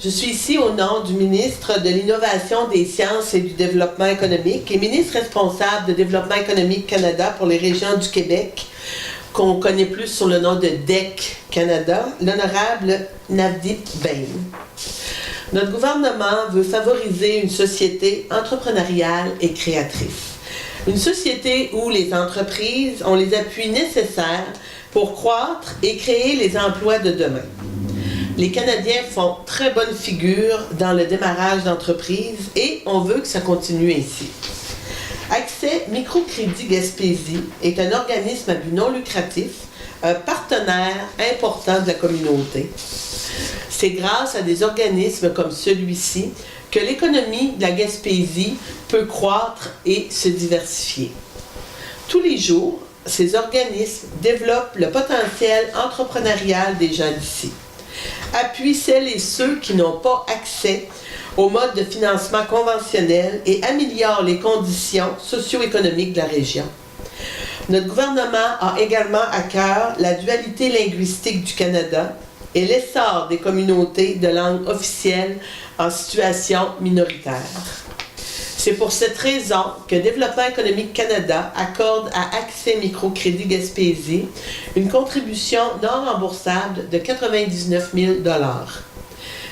Je suis ici au nom du ministre de l'Innovation, des Sciences et du Développement économique et ministre responsable de Développement économique Canada pour les régions du Québec, qu'on connaît plus sous le nom de DEC Canada, l'honorable Navdeep Bain. Notre gouvernement veut favoriser une société entrepreneuriale et créatrice. Une société où les entreprises ont les appuis nécessaires pour croître et créer les emplois de demain. Les Canadiens font très bonne figure dans le démarrage d'entreprises et on veut que ça continue ainsi. Accès Microcrédit Gaspésie est un organisme à but non lucratif, un partenaire important de la communauté. C'est grâce à des organismes comme celui-ci que l'économie de la Gaspésie peut croître et se diversifier. Tous les jours, ces organismes développent le potentiel entrepreneurial des gens d'ici, appuient celles et ceux qui n'ont pas accès au mode de financement conventionnel et améliorent les conditions socio-économiques de la région. Notre gouvernement a également à cœur la dualité linguistique du Canada et l'essor des communautés de langue officielle en situation minoritaire. C'est pour cette raison que Développement économique Canada accorde à Accès Microcrédit Gaspésie une contribution non remboursable de 99 000 $.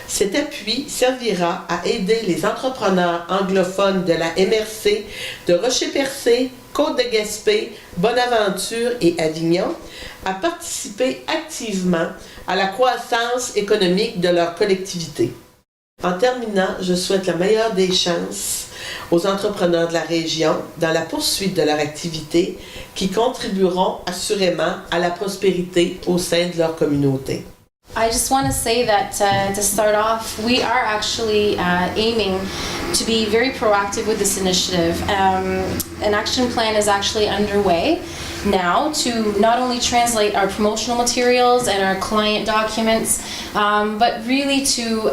Cet appui servira à aider les entrepreneurs anglophones de la MRC de Rocher-Percé, Côte-de-Gaspé, Bonaventure et Avignon à participer activement à la croissance économique de leur collectivité. En terminant, je souhaite la meilleure des chances aux entrepreneurs de la région dans la poursuite de leur activité qui contribueront assurément à la prospérité au sein de leur communauté. I just want to say that to start off, we are actually aiming to be very proactive with this initiative. An action plan is actually underway now to not only translate our promotional materials and our client documents, but really to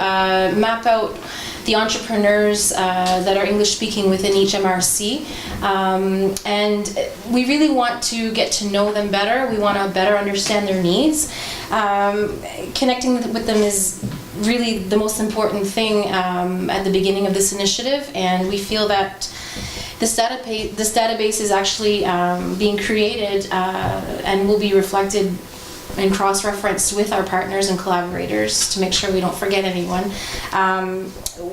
map out the entrepreneurs that are English speaking within each MRC. And we really want to get to know them better. We want to better understand their needs. Connecting with them is really the most important thing at the beginning of this initiative, and we feel that this database is actually being created and will be reflected and cross-referenced with our partners and collaborators to make sure we don't forget anyone.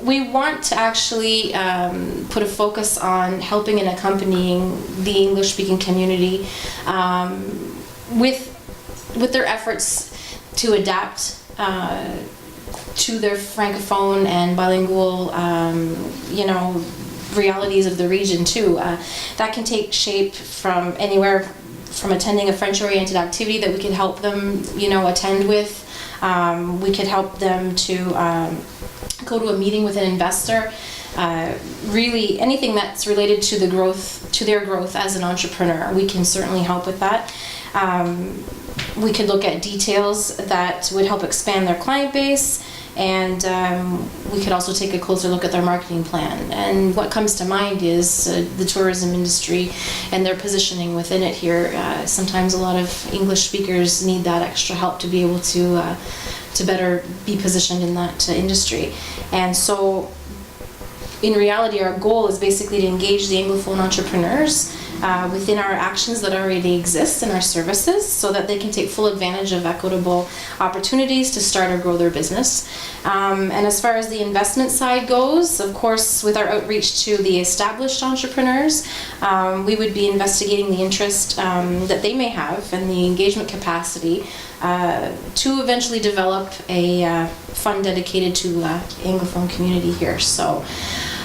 We want to actually put a focus on helping and accompanying the English-speaking community with their efforts to adapt to their francophone and bilingual, realities of the region too. That can take shape from anywhere from attending a French-oriented activity that we could help them, attend with. We could help them to go to a meeting with an investor. Really, anything that's related to their growth as an entrepreneur, we can certainly help with that. We could look at details that would help expand their client base, and we could also take a closer look at their marketing plan. And what comes to mind is the tourism industry and their positioning within it here. Sometimes a lot of English speakers need that extra help to be able to better be positioned in that industry. And so in reality, our goal is basically to engage the Anglophone entrepreneurs within our actions that already exist in our services so that they can take full advantage of equitable opportunities to start or grow their business. And as far as the investment side goes, of course, with our outreach to the established entrepreneurs, we would be investigating the interest that they may have and the engagement capacity to eventually develop a fund dedicated to Anglophone community here. So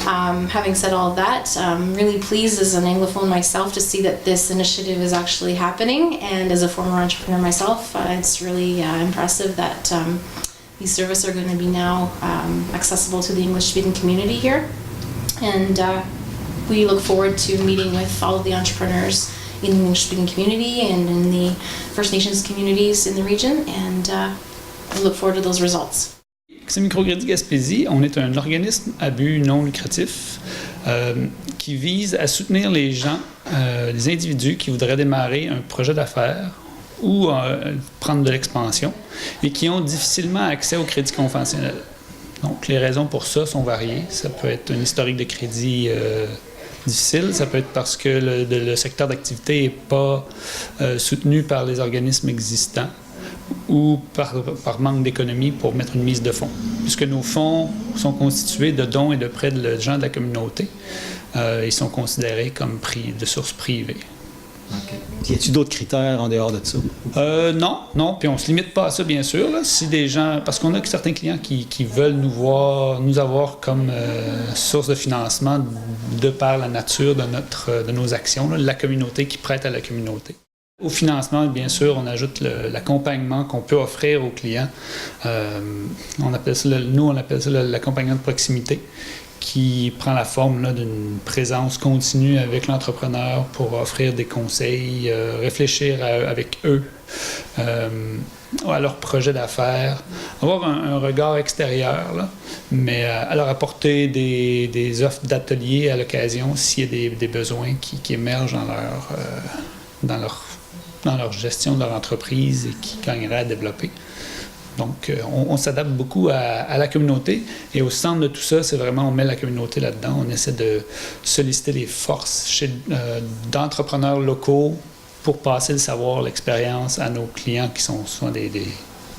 having said all of that, I'm really pleased as an Anglophone myself to see that this initiative is actually happening, and as a former entrepreneur myself, it's really impressive that these services are going to be now accessible to the English-speaking community here. And we look forward to meeting with all of the entrepreneurs in the English-speaking community and in the First Nations communities in the region, and we look forward to those results. Accès Microcrédit Gaspésie, on est un organisme à but non lucratif qui vise à soutenir les gens, les individus qui voudraient démarrer un projet d'affaires ou prendre de l'expansion et qui ont difficilement accès au crédit conventionnel. Donc, les raisons pour ça sont variées. Ça peut être un historique de crédit difficile, ça peut être parce que le secteur d'activité n'est pas soutenu par les organismes existants ou par manque d'économie pour mettre une mise de fonds. Puisque nos fonds sont constitués de dons et de prêts de gens de la communauté, ils sont considérés comme de sources privées. Okay. Y a-t-il d'autres critères en dehors de ça? Non. Puis on ne se limite pas à ça, bien sûr. Là. Si des gens, parce qu'on a certains clients qui veulent nous avoir comme source de financement de par la nature de nos actions, là, la communauté qui prête à la communauté. Au financement, bien sûr, on ajoute l'accompagnement qu'on peut offrir aux clients. On appelle ça l'accompagnement de proximité, qui prend la forme d'une présence continue avec l'entrepreneur pour offrir des conseils, réfléchir avec eux à leur projet d'affaires, avoir un regard extérieur, là, mais à leur apporter des offres d'ateliers à l'occasion s'il y a des besoins qui émergent dans leur gestion de leur entreprise et qui gagneraient à développer. Donc, on s'adapte beaucoup à la communauté. Et au centre de tout ça, c'est vraiment, on met la communauté là-dedans. On essaie de solliciter les forces d'entrepreneurs locaux pour passer le savoir, l'expérience à nos clients qui sont souvent des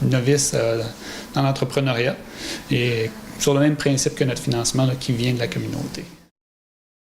novices dans l'entrepreneuriat. Et sur le même principe que notre financement là, qui vient de la communauté.